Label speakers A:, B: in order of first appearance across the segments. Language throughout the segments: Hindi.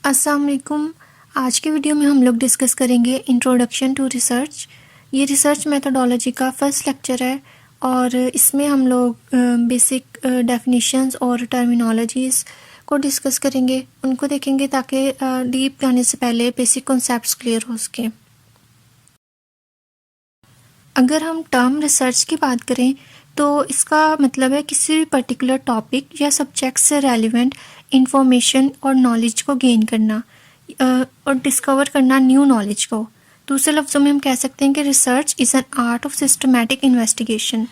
A: अस्सलाम वालेकुम। आज के वीडियो में हम लोग डिस्कस करेंगे इंट्रोडक्शन टू रिसर्च। ये रिसर्च मेथोडोलॉजी का फर्स्ट लेक्चर है और इसमें हम लोग बेसिक डेफिनेशंस और टर्मिनोलॉजीज़ को डिस्कस करेंगे, उनको देखेंगे ताकि डीप जाने से पहले बेसिक कॉन्सेप्ट्स क्लियर हो सके। अगर हम टर्म रिसर्च की बात करें तो इसका मतलब है किसी भी पर्टिकुलर टॉपिक या सब्जेक्ट से रेलिवेंट इंफॉर्मेशन और नॉलेज को गेन करना और डिस्कवर करना न्यू नॉलेज को। दूसरे लफ्ज़ों में हम कह सकते हैं कि research is an art of systematic investigation.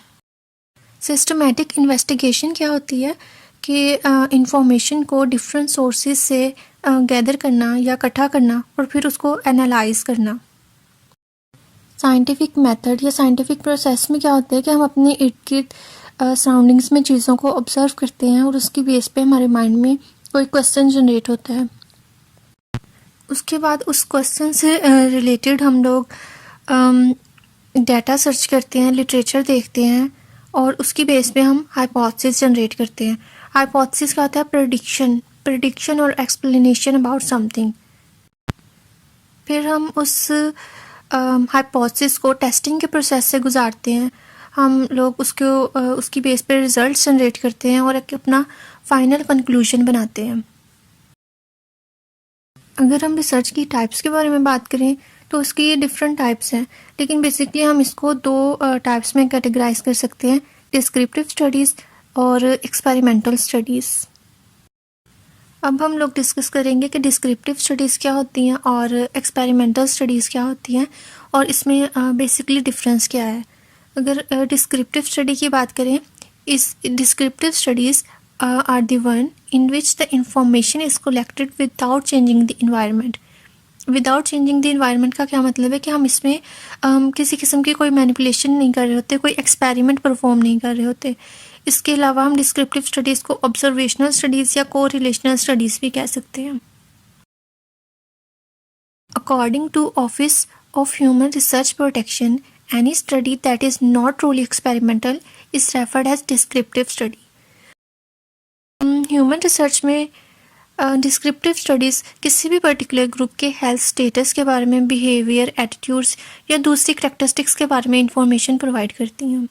A: Systematic investigation क्या होती है कि इंफॉर्मेशन को डिफरेंट सोर्सेज से गैदर करना या इकट्ठा करना और फिर उसको एनालाइज करना। साइंटिफिक मेथड या साइंटिफिक प्रोसेस में क्या होता है कि हम अपने इर्द गिर्द सराउंडिंग्स में चीज़ों को ऑब्जर्व करते हैं और उसकी बेस पे हमारे माइंड में कोई क्वेश्चन जनरेट होता है। उसके बाद उस क्वेश्चन से रिलेटेड हम लोग डाटा सर्च करते हैं, लिटरेचर देखते हैं और उसकी बेस पे हम हाइपोथेसिस जनरेट करते हैं। हाइपोथेसिस क्या होता है? प्रेडिक्शन और एक्सप्लेनेशन अबाउट समथिंग। फिर हम उस हाइपोथेसिस को टेस्टिंग के प्रोसेस से गुजारते हैं। हम लोग उसकी बेस पे रिजल्ट जनरेट करते हैं और एक अपना फाइनल कंक्लूजन बनाते हैं। अगर हम रिसर्च की टाइप्स के बारे में बात करें तो उसकी डिफरेंट टाइप्स हैं, लेकिन बेसिकली हम इसको दो टाइप्स में कैटेगराइज कर सकते हैं, डिस्क्रिप्टिव स्टडीज़ और एक्सपेरिमेंटल स्टडीज़। अब हम लोग डिस्कस करेंगे कि डिस्क्रिप्टिव स्टडीज़ क्या होती हैं और एक्सपेरिमेंटल स्टडीज़ क्या होती हैं और इसमें बेसिकली डिफरेंस क्या है। अगर डिस्क्रिप्टिव स्टडी की बात करें, इस descriptive studies are the one in which the information is collected without changing the environment. Without changing the environment का क्या मतलब है कि हम इसमें किसी किस्म की कोई मैनिपुलेशन नहीं कर रहे होते, कोई एक्सपेरिमेंट परफॉर्म नहीं कर रहे होते। इसके अलावा हम डिस्क्रिप्टिव स्टडीज़ को ऑब्जर्वेशनल स्टडीज़ या को रिलेशनल स्टडीज़ भी कह सकते हैं। According to office of human research protection, any study that is not truly experimental is referred as descriptive study. Human research में डिस्क्रिप्टिव स्टडीज़ किसी भी पर्टिकुलर ग्रुप के हेल्थ स्टेटस के बारे में, बिहेवियर, एटीट्यूड्स या दूसरी करैक्टरिस्टिक्स के बारे में इंफॉर्मेशन प्रोवाइड करती हैं।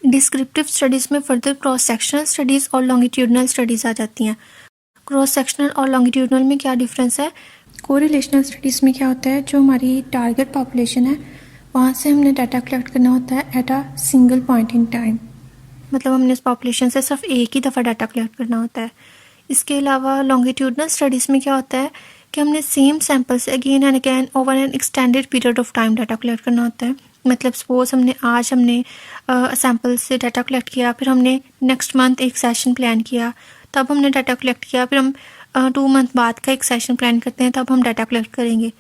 A: डिस्क्रिप्टिव स्टडीज़ में फर्दर क्रॉस सेक्शनल स्टडीज़ और लॉन्गिट्यूडनल स्टडीज़ आ जाती हैं। क्रॉस सेक्शनल और लॉन्गिट्यूडनल में क्या डिफरेंस है? कोरिलेशनल स्टडीज़ में क्या होता है, जो हमारी टारगेट पॉपुलेशन है वहाँ से हमने डाटा कलेक्ट करना होता है at a single point in time, मतलब हमने उस पॉपुलेशन से सिर्फ एक ही दफ़ा डाटा कलेक्ट करना होता है। इसके अलावा लॉन्गिट्यूडनल स्टडीज़ में क्या होता है कि हमने सेम सैम्पल से again and again over N extended period of time data collect करना होता है। मतलब सपोज आज हमने सैम्पल से डाटा कलेक्ट किया, फिर हमने नेक्स्ट मंथ एक सेशन प्लान किया, तब हमने डाटा कलेक्ट किया, फिर हम 2 मंथ बाद का एक सेशन प्लान करते हैं, तब हम डाटा कलेक्ट करेंगे।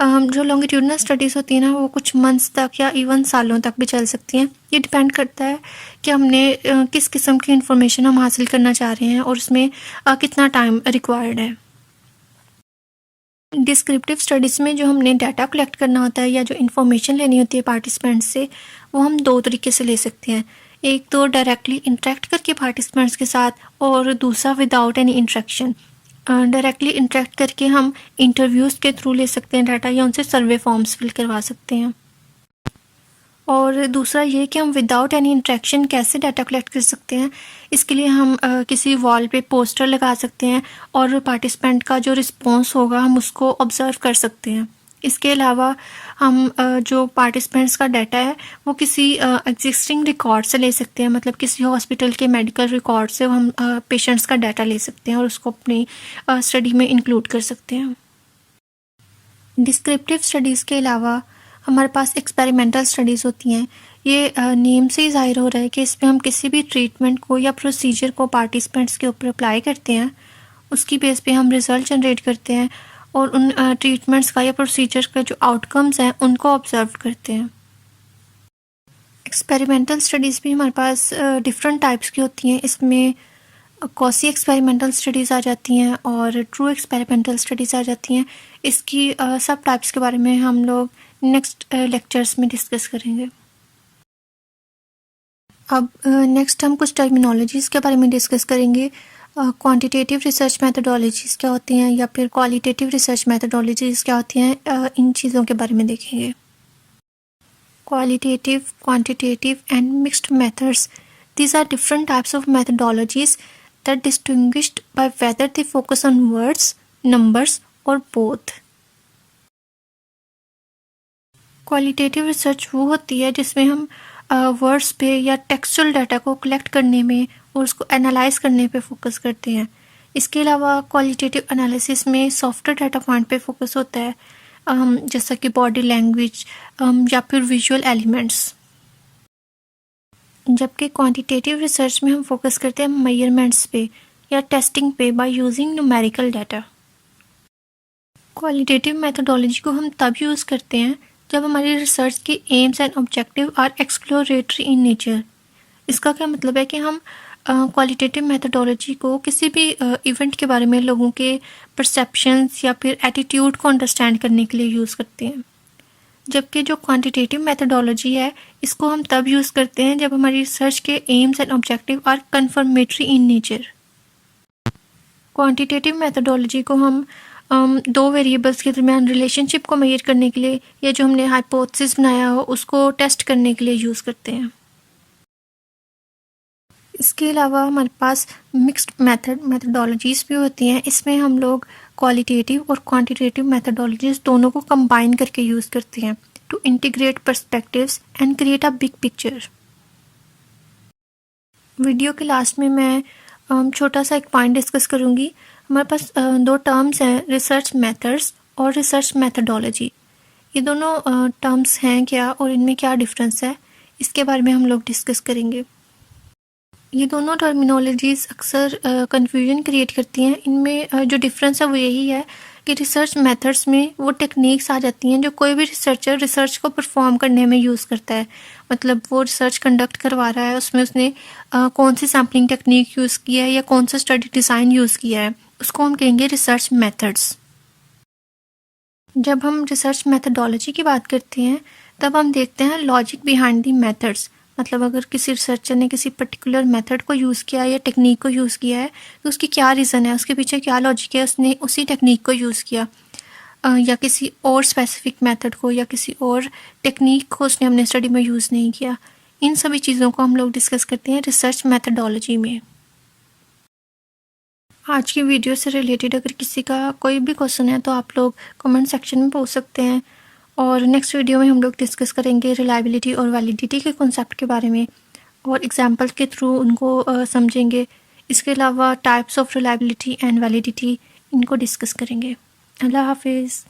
A: जो लॉन्गिट्यूडनल स्टडीज़ होती हैं ना, वो कुछ मंथ्स तक या इवन सालों तक भी चल सकती हैं। ये डिपेंड करता है कि हमने किस किस्म की इन्फॉर्मेशन हम हासिल करना चाह रहे हैं और उसमें कितना टाइम रिक्वायर्ड है। डिस्क्रिप्टिव स्टडीज़ में जो हमने डाटा कलेक्ट करना होता है या जो इन्फॉर्मेशन लेनी होती है पार्टिसिपेंट्स से, वो हम 2 तरीके से ले सकते हैं। एक तो डायरेक्टली इंटरेक्ट करके पार्टिसिपेंट्स के साथ, और दूसरा without any interaction. Directly interact करके हम इंटरव्यूज़ के थ्रू ले सकते हैं डाटा, या उनसे सर्वे फॉर्म्स फिल करवा सकते हैं। और दूसरा ये कि हम विदाउट एनी इंटरेक्शन कैसे डाटा कलेक्ट कर सकते हैं। इसके लिए हम किसी वॉल पे पोस्टर लगा सकते हैं और पार्टिसिपेंट का जो रिस्पॉन्स होगा हम उसको ऑब्ज़र्व कर सकते हैं। इसके अलावा हम जो पार्टिसिपेंट्स का डाटा है वो किसी एग्जिस्टिंग रिकॉर्ड से ले सकते हैं, मतलब किसी हॉस्पिटल के मेडिकल रिकॉर्ड से हम पेशेंट्स का डाटा ले सकते हैं और उसको अपनी स्टडी में इंक्लूड कर सकते हैं। डिस्क्रिप्टिव स्टडीज़ के अलावा हमारे पास एक्सपेरिमेंटल स्टडीज़ होती हैं। ये नेम से ही ज़ाहिर हो रहा है कि इसमें हम किसी भी ट्रीटमेंट को या प्रोसीजर को पार्टिसिपेंट्स के ऊपर अप्लाई करते हैं, उसकी बेस पे हम रिज़ल्ट जनरेट करते हैं और उन ट्रीटमेंट्स का या प्रोसीजर का जो आउटकम्स हैं उनको ऑब्जर्व करते हैं। एक्सपेरिमेंटल स्टडीज़ भी हमारे पास डिफरेंट टाइप्स की होती हैं। इसमें कॉसी एक्सपेरिमेंटल स्टडीज़ आ जाती हैं और ट्रू एक्सपेरिमेंटल स्टडीज़ आ जाती हैं। इसकी सब टाइप्स के बारे में हम लोग नेक्स्ट लेक्चर्स में डिस्कस करेंगे। अब नेक्स्ट हम कुछ टर्मिनोलॉजीज़ के बारे में डिस्कस करेंगे। क्वांटिटेटिव रिसर्च मैथडोलॉजीज़ क्या होती हैं या फिर क्वालिटेटिव रिसर्च मैथडोलॉजीज़ क्या होती हैं, इन चीज़ों के बारे में देखेंगे। Qualitative, quantitative and mixed methods. These are different types of methodologies that distinguished by whether they focus on words, numbers or both. Qualitative research वो होती है जिसमें हम वर्ड्स पे या टेक्सचुअल डाटा को कलेक्ट करने में और उसको एनालाइज करने पे फोकस करते हैं। इसके अलावा क्वालिटेटिव एनालिसिस में सॉफ्टवेयर डाटा पॉइंट पे फोकस होता है, जैसा कि बॉडी लैंग्वेज या फिर विजुअल एलिमेंट्स। जबकि क्वांटिटेटिव रिसर्च में हम फोकस करते हैं मेजरमेंट्स पे या टेस्टिंग पे by using numerical data. Qualitative methodology को हम तब यूज़ करते हैं जब हमारी रिसर्च के aims and objective are exploratory in nature. इसका क्या मतलब है कि हम क्वालिटेटिव मेथोडोलॉजी को किसी भी इवेंट के बारे में लोगों के परसेप्शंस या फिर एटीट्यूड को अंडरस्टैंड करने के लिए यूज़ करते हैं। जबकि जो क्वांटिटेटिव मेथोडोलॉजी है इसको हम तब यूज़ करते हैं जब हमारी रिसर्च के aims and objective are confirmatory in nature. Quantitative methodology को हम दो वेरिएबल्स के दरमियान रिलेशनशिप को मेजर करने के लिए या जो हमने हाइपोथेसिस बनाया हो उसको टेस्ट करने के लिए यूज़ करते हैं। इसके अलावा हमारे पास मिक्स्ड मेथडोलॉजीज़ भी होती हैं। इसमें हम लोग क्वालिटेटिव और क्वांटिटेटिव मेथडोलॉजीज़ दोनों को कंबाइन करके यूज़ करते हैं to integrate perspectives and create a big picture. Video के लास्ट में मैं छोटा सा एक पॉइंट डिस्कस करूँगी। हमारे पास दो टर्म्स हैं, रिसर्च मेथड्स और रिसर्च मेथडोलॉजी। ये दोनों टर्म्स हैं क्या और इनमें क्या डिफरेंस है, इसके बारे में हम लोग डिस्कस करेंगे। ये दोनों टर्मिनोलॉजीज़ अक्सर कन्फ्यूजन क्रिएट करती हैं। इनमें जो डिफरेंस है वो यही है कि रिसर्च मेथड्स में वो टेक्निक्स आ जाती हैं जो कोई भी रिसर्चर रिसर्च को परफॉर्म करने में यूज़ करता है। मतलब वो रिसर्च कंडक्ट करवा रहा है, उसमें उसने कौन सी सैम्पलिंग टेक्निक यूज़ किया है या कौन सा स्टडी डिज़ाइन यूज़ किया है, उसको हम कहेंगे रिसर्च मेथड्स। जब हम रिसर्च मेथडोलॉजी की बात करते हैं तब हम देखते हैं लॉजिक बिहाइंड दी मेथड्स। मतलब अगर किसी रिसर्चर ने किसी पर्टिकुलर मेथड को यूज़ किया है या टेक्निक को यूज़ किया है तो उसकी क्या रीज़न है, उसके पीछे क्या लॉजिक है, उसने उसी टेक्निक को यूज़ किया या किसी और स्पेसिफिक मेथड को या किसी और टेक्निक को उसने अपने स्टडी में यूज़ नहीं किया। इन सभी चीज़ों को हम लोग डिस्कस करते हैं रिसर्च मेथडोलॉजी में। आज की वीडियो से रिलेटेड अगर किसी का कोई भी क्वेश्चन है तो आप लोग कमेंट सेक्शन में पूछ सकते हैं और नेक्स्ट वीडियो में हम लोग डिस्कस करेंगे रिलायबिलिटी और वैलिडिटी के कॉन्सेप्ट के बारे में और एग्जांपल के थ्रू उनको समझेंगे। इसके अलावा types of reliability and validity इनको डिस्कस करेंगे। अल्लाह हाफिज़।